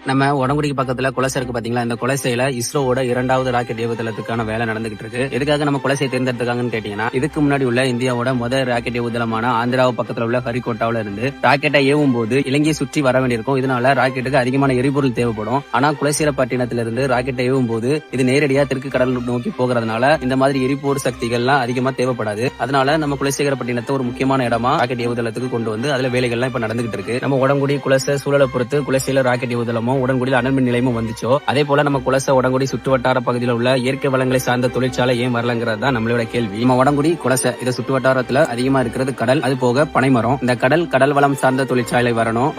நம்ம உடங்குடிக்கு பக்கத்துல குலசை இருக்கு பாத்தீங்களா, இந்த குலசையில இஸ்ரோவோட 2வது ராக்கெட் ஏவுதளத்துக்கான வேலை நடந்துகிட்டு இருக்கு. எதுக்காக நம்ம குலசையை தேர்ந்தெடுத்துக்காங்கன்னு கேட்டீங்கன்னா, இதுக்கு முன்னாடி உள்ள இந்தியாவோட முதல் ராக்கெட் ஏவுதளமான ஆந்திராவு பக்கத்துல உள்ள ஹரிகோட்டாவில இருந்து ராக்கெட்டை ஏவும் போது இலங்கையை சுற்றி வர வேண்டியிருக்கும். இதனால ராக்கெட்டுக்கு அதிகமான எரிபொருள் தேவைப்படும். ஆனா குலசைரப்பட்டினத்திலிருந்து ராக்கெட்டை ஏவும் போது இது நேரடியா தெற்கு கடல் நோக்கி போகிறதுனால இந்த மாதிரி எரிபொருள் சக்திகள்லாம் அதிகமா தேவைப்படாது. அதனால நம்ம குலசேகரப்பட்டினத்தை ஒரு முக்கியமான இடமா ராக்கெட் ஏவுதளத்துக்கு கொண்டு வந்து அதுல வேலைகள்லாம் இப்ப நடந்துகிட்டு இருக்கு. நம்ம உடங்குடி குலசை சூழலை பொறுத்து குலசையில ராக்கெட் ஏவுதளமும் உடன்குடியில் அனல்மின் நிலையமும் வந்துச்சோ, அதே போல நம்ம குலசை உடன்குடி சுற்றுவட்டார பகுதியில் உள்ள இயற்கை வளங்களை சார்ந்த தொழிற்சாலை ஏன் வரலங்கிறது தான் நம்மளோட கேள்வி. நம்ம உடன்குடி குலசை இதை சுற்றுவட்டாரத்துல அதிகமா இருக்கிறது கடல், அது போக பனைமரம். இந்த கடல் வளம் சார்ந்த தொழிற்சாலை வரணும்,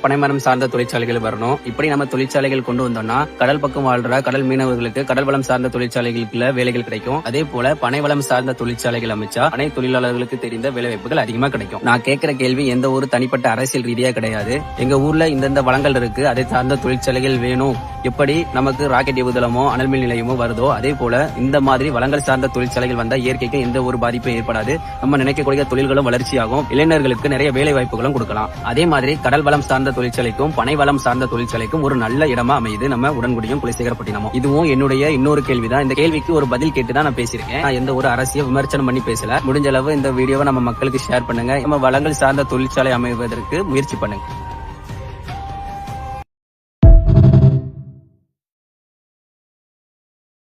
பனைமரம் சார்ந்த தொழிற்சாலைகள் வரணும். இப்படி நம்ம தொழிற்சாலைகள் கொண்டு வந்தோம்னா கடல் பக்கம் வாழ்ற கடல் மீனவர்களுக்கு கடல் வளம் சார்ந்த தொழிற்சாலைகளுக்குள்ள வேலைகள் கிடைக்கும். அதே போல பனை வளம் சார்ந்த தொழிற்சாலைகள் அமைச்சா பனை தொழிலாளர்களுக்கு தெரிந்த வேலைவாய்ப்புகள் அதிகமா கிடைக்கும். நான் கேட்கிற கேள்வி எந்த ஒரு தனிப்பட்ட அரசியல் ரீதியா கிடையாது. எங்க ஊர்ல இந்த வளங்கள் இருக்கு, அதை சார்ந்த தொழிற்சாலைகள் வேணும். எப்படி நமக்கு ராக்கெட் ஏவுதளமோ அனல்மின் நிலையமோ வருதோ, அதே போல இந்த மாதிரி வளங்கள் சார்ந்த தொழிற்சாலைகள் வந்தா இயற்கைக்கு எந்த ஒரு பாதிப்பும் ஏற்படாது. நம்ம நினைக்கக்கூடிய தொழில்களும் வளர்ச்சியாகும், இளைஞர்களுக்கு நிறைய வேலை வாய்ப்புகளும் கொடுக்கலாம். அதே மாதிரி கடல் வளம் சார்ந்த தொழிற்சாலைக்கும் பனை வளம் சார்ந்த தொழிற்சாலைக்கும் ஒரு நல்ல இடமா அமையுது நம்ம உடன்குடியும் குலசேகரப்பட்டினமும். இதுவும் என்னுடைய இன்னொரு கேள்விதான். இந்த கேள்விக்கு ஒரு பதில் கேட்டுதான் நான் பேசியிருக்கேன். நான் எந்த ஒரு அரசியல் விமர்சனம் பண்ணி பேசல. முடிஞ்ச அளவு இந்த வீடியோவை நம்ம மக்களுக்கு ஷேர் பண்ணுங்க. நம்ம வளங்கள் சார்ந்த தொழிற்சாலை அமைவதற்கு முயற்சி பண்ணுங்க.